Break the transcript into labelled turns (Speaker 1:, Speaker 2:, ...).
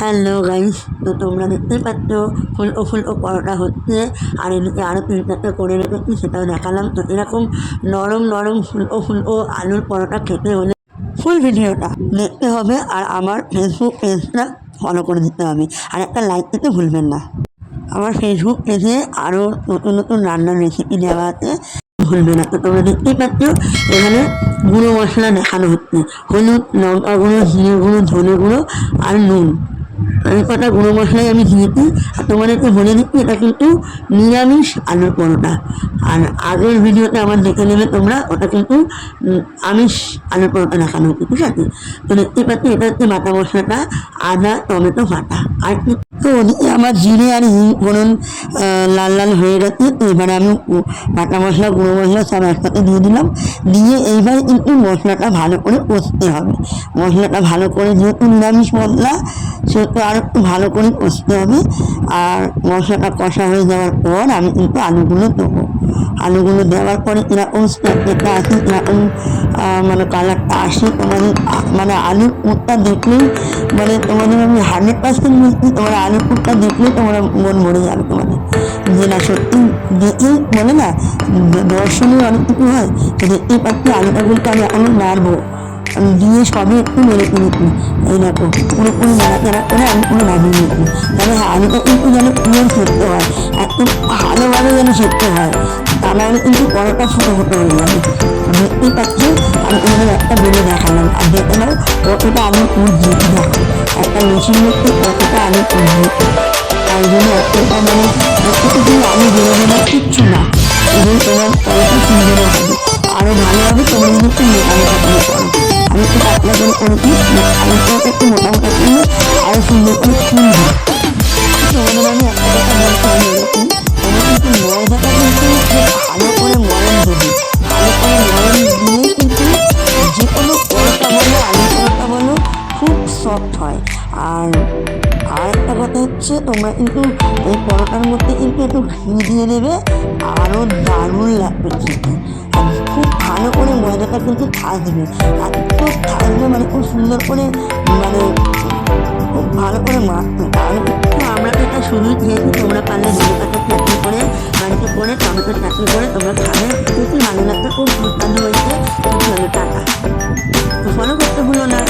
Speaker 1: Hello guys, তো তোমরা দেখতেই পাচ্ছ ফুলকো পরোটা হচ্ছে। আর এদিকে আরও 3-4টা করে রেখেছি, সেটাও দেখালাম। তো এরকম নরম নরম ফুলকো আলুর পরোটা খেতে হলে ফুল ভিডিওটা দেখতে হবে, আর আমার ফেসবুক পেজটা ফলো করে দিতে হবে, আর একটা লাইক দিতে ভুলবেন না। আমার ফেসবুক পেজে আরও নতুন নতুন রান্নার রেসিপি দেওয়া আছে, ভুলবে না। তো তোমরা দেখতেই পাচ্ছ এখানে গুঁড়ো মশলা দেখানো হচ্ছে, হলুদ, লঙ্কা গুঁড়ো, জিরে গুঁড়ো, ধনে গুঁড়ো আর নুন। এই কটা গুঁড়ো মশলাই আমি দিয়েছি। আর তোমাদেরকে বলে দিচ্ছি, এটা কিন্তু নিরামিষ আলুর পরোটা। আর আগের ভিডিওতে আমার দেখে নেবে তোমরা, ওটা কিন্তু আমিষ আলুর পরোটা দেখানো হচ্ছে, ঠিক আছে? তো দেখতে পাচ্ছি এটা হচ্ছে বাটা মশলাটা, আদা, টমেটো বাটা। আর তো ওদিকে আমার জিরে আর ফোড়ন লাল লাল হয়ে গেছে। তো এবারে আমি বাটা মশলা, গুঁড়ো মশলা সব একসাথে দিয়ে দিলাম। দিয়ে এইবার কিন্তু মশলাটা ভালো করে কষতে হবে। মশলাটা ভালো করে, যেহেতু নিরামিষ মশলা সেহেতু আর একটু ভালো করে কষতে হবে। আর মশলাটা কষা হয়ে যাওয়ার পর আমি কিন্তু আলুগুলো দেবো। আলুগুলো দেওয়ার পরে এরকম স্টেপটা আসে, এরকম মানে কালারটা আসে। তোমাদের মানে আলুর পুরটা দেখলেই, মানে তোমাদের আমি 100% বলছি, তোমার আলুর পুরটা দেখলেই তোমরা মন ভরে যাবে তোমাদের, যে না সত্যি দেখেই বলে না দর্শনীয় অনেক কিছু হয়। তো দেখতেই পাচ্ছি আলুটা কিন্তু আমি এখনো নাড়বো, দিয়ে সবই একটু মেরে কিনেছি। এই দেখো পুরোপুরি নাড়াচাড়া করে আমি পুরো নামিয়ে নিয়েছি। তবে হ্যাঁ, আলুটা কিন্তু যেন পুরো সেদ্ধ হয়, একটু ভালোভাবে যেন সেদ্ধ হয়, তা নাহলে কিন্তু পরোটা ফুটো ফুটো হয়ে যাবে। দেখতেই পাচ্ছি আমি তোমাদের একটা বেলে দেখালাম। আর দেখে নাও কতটা আলু পুর দিয়েছি, দেখো একটা মেশিন মধ্যে কতটা আলু পুর দিয়েছি। তাই জন্য একটা মানে একটু আলু বেরোবে না, কিচ্ছু না, এবং তোমার পরোটা সুন্দর হবে, আরও ভালো হবে। তোমরা যদি একটু মোটা মোটা করে করো, আমি একটু পাতলা করে করেছি, আলুটা একটু মোটা মোটা করলে আরও সুন্দর করে ফুলবে। তোমাদের আমি একটা কথা বলতে এরকম, তোমরা কিন্তু ময়দাটা কিন্তু ভালো করে ময়ান দেবে। ভালো করে ময়ান দিলেই কিন্তু যে কোনো পরোটা বলো, আলু পরোটা বলো, খুব সফট হয়। আর একটা কথা হচ্ছে, তোমরা কিন্তু এই পরোটার মধ্যে কিন্তু একটু ঘি দিয়ে দেবে, আরও দারুণ লাগবে খেতে। আর খুব ভালো করে ময়দাটা কিন্তু থাকবে, আর খুব থাকবে, মানে খুব সুন্দর করে, মানে খুব ভালো করে মাখবে। তাহলে কিন্তু আমরা তো এটা শুরুই খেয়েছি, তোমরা পারলে ধনে পাতার চাটনি করে, বাড়িতে করে টমেটোর চাটনি করে তোমরা খাবে, খুবই ভালো লাগবে, খুব দুর্দান্ত হয়েছে। টাকা তো ফলো করতে ভুলো না।